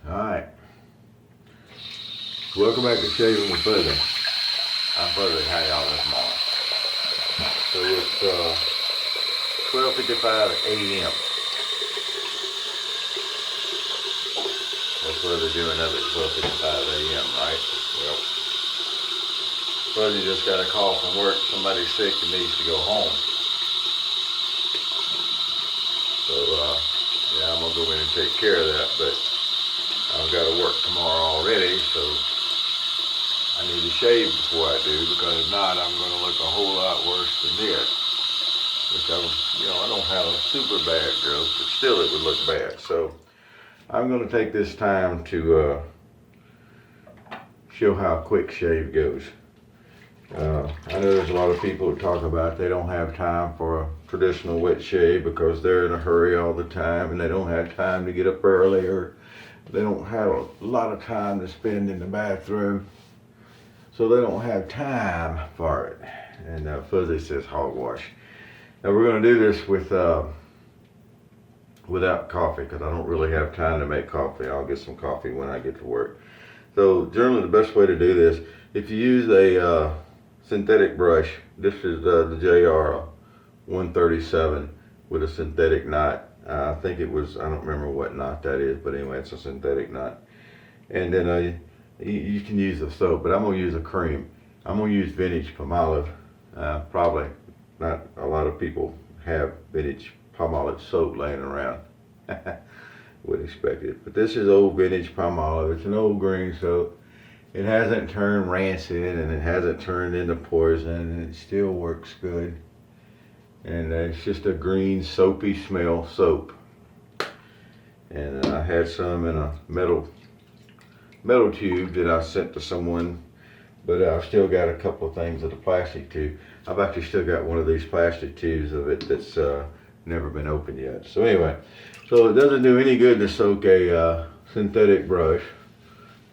Alright. Welcome back to Shaving with Fuzzy. I'm Fuzzy. How y'all this morning? So it's 12:55 a.m. That's what they're doing up at 12:55 a.m., right? Well, Fuzzy just got a call from work. Somebody's sick and needs to go home. So, yeah, I'm going to go in and take care of that, but I've got to work tomorrow already, so I need to shave before I do, because if not, I'm going to look a whole lot worse than this. Which I don't have a super bad growth, but still it would look bad. So I'm going to take this time to show how a quick shave goes. I know there's a lot of people who talk about they don't have time for a traditional wet shave because they're in a hurry all the time and they don't have time to get up early, or they don't have a lot of time to spend in the bathroom, so they don't have time for it. And Fuzzy says hogwash. Now we're going to do this with without coffee, because I don't really have time to make coffee. I'll get some coffee when I get to work. So generally the best way to do this, if you use a synthetic brush, this is the JR 137 with a synthetic knot. I think it was, I don't remember what knot that is, but anyway, it's a synthetic knot. And then you can use a soap, but I'm going to use a cream. I'm going to use vintage Palmolive. Probably not a lot of people have vintage Palmolive soap laying around. Would expect it. But this is old vintage Palmolive. It's an old green soap. It hasn't turned rancid and it hasn't turned into poison, and it still works good. And it's just a green soapy smell soap. And I had some in a metal tube that I sent to someone, but I've still got a couple of things of the plastic tube. I've actually still got one of these plastic tubes of it that's never been opened yet. So anyway, so it doesn't do any good to soak a synthetic brush.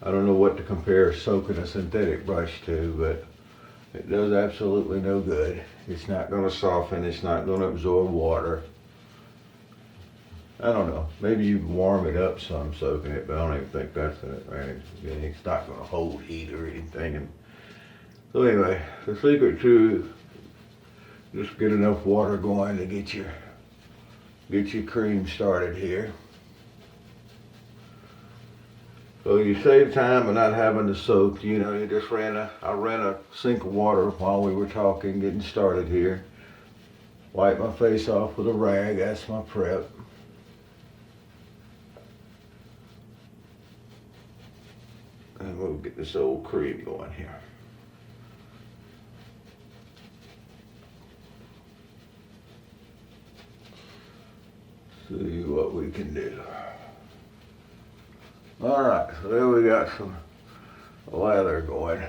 I don't know what to compare soaking a synthetic brush to, but it does absolutely no good. It's not going to soften. It's not going to absorb water. I don't know. Maybe you can warm it up some soaking it, but I don't even think that's an advantage. It's not going to hold heat or anything. And so anyway, the secret to just get enough water going to get your cream started here. So you save time of not having to soak. You know, I ran a sink of water while we were talking, getting started here. Wipe my face off with a rag. That's my prep. And we'll get this old cream going here. See what we can do. All right, so there we got some lather going.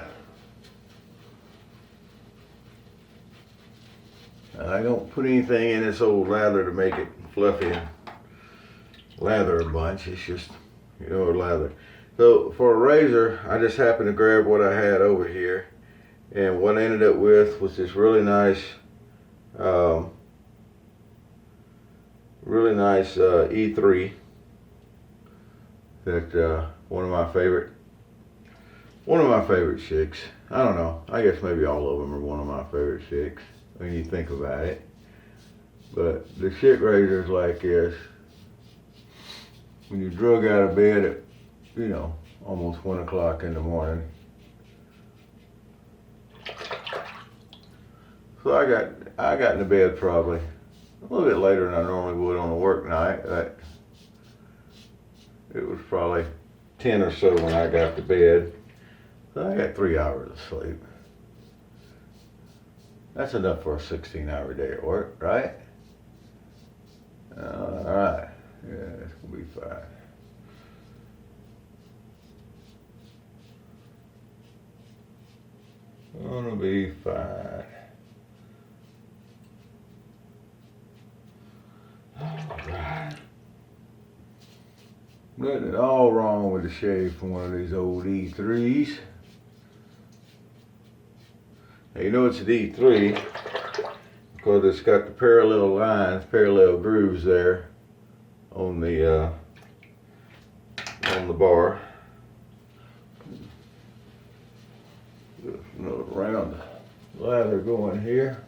And I don't put anything in this old lather to make it fluffy and lather a bunch. It's just, lather. So for a razor, I just happened to grab what I had over here, and what I ended up with was this really nice E3. That one of my favorite Schicks. I don't know. I guess maybe all of them are one of my favorite Schicks when you think about it. But the Schick razors like this, when you drug out of bed at almost 1 o'clock in the morning. So I got into bed probably a little bit later than I normally would on a work night. It was probably 10 or so when I got to bed. So I got 3 hours of sleep. That's enough for a 16-hour day at work, right? All right. Yeah, it's going to be fine. Gonna be fine. All right. Nothing at all wrong with the shave from one of these old E3s. Now you know it's an E3 because it's got the parallel lines, parallel grooves there on the on the bar. Get another round of lather going here.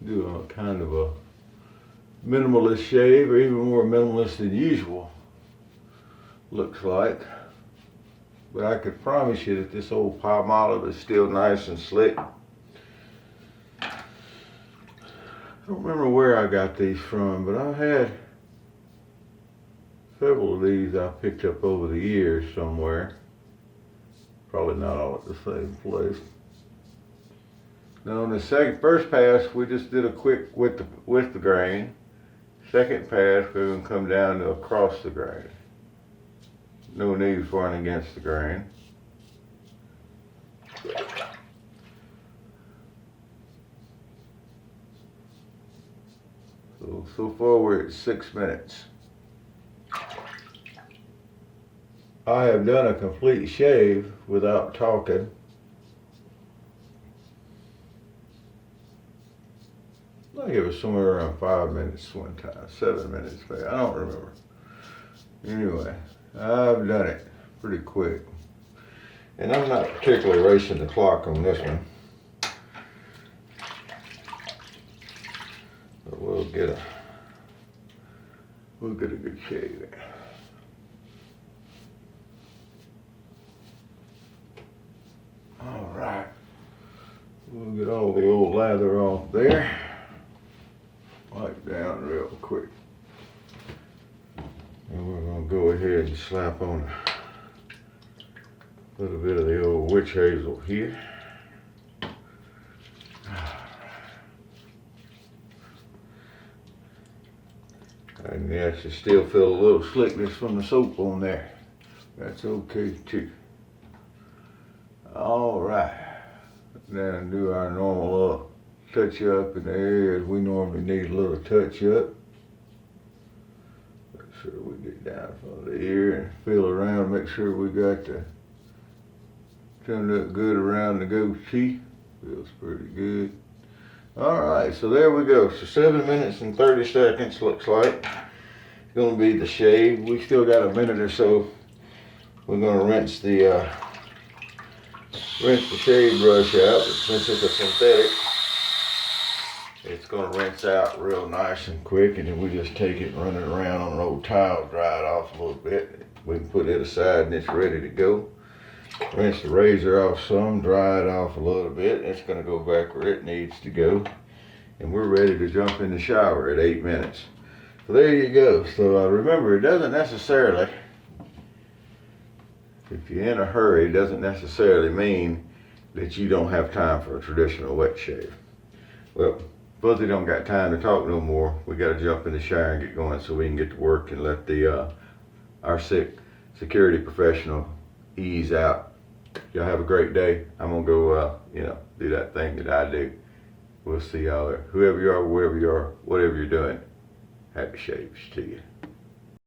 Do a kind of a minimalist shave, or even more minimalist than usual, looks like. But I could promise you that this old Palmolive is still nice and slick. I don't remember where I got these from, but I had several of these I picked up over the years somewhere. Probably not all at the same place. Now on the first pass, we just did a quick with the grain. Second pass, we're going to come down to across the grain. No need for running against the grain. So far we're at 6 minutes. I have done a complete shave without talking. I think it was somewhere around 5 minutes one time, 7 minutes maybe, I don't remember. Anyway, I've done it pretty quick. And I'm not particularly racing the clock on this one. But we'll get a good shave there. All right, we'll get all the old lather off there. Wipe down real quick. And we're gonna go ahead and slap on a little bit of the old witch hazel here. And yes, you still feel a little slickness from the soap on there. That's okay too. All right, now do our normal touch up in the areas we normally need a little touch up. Make sure we get down from the ear and feel around, make sure we got the turned up good around the goatee. Feels pretty good. All right, so there we go. So 7 minutes and 30 seconds looks like. It's gonna be the shave. We still got a minute or so. We're gonna rinse the shave brush out, but since it's a synthetic, it's gonna rinse out real nice and quick, and then we just take it and run it around on an old towel, dry it off a little bit. We can put it aside and it's ready to go. Rinse the razor off some, dry it off a little bit. It's gonna go back where it needs to go. And we're ready to jump in the shower at 8 minutes. So there you go. So remember, it doesn't necessarily, if you're in a hurry, it doesn't necessarily mean that you don't have time for a traditional wet shave. Well, Fuzzy don't got time to talk no more. We gotta jump in the shower and get going so we can get to work and let our security professional ease out. Y'all have a great day. I'm gonna go, do that thing that I do. We'll see y'all there. Whoever you are, wherever you are, whatever you're doing, happy shaves to you.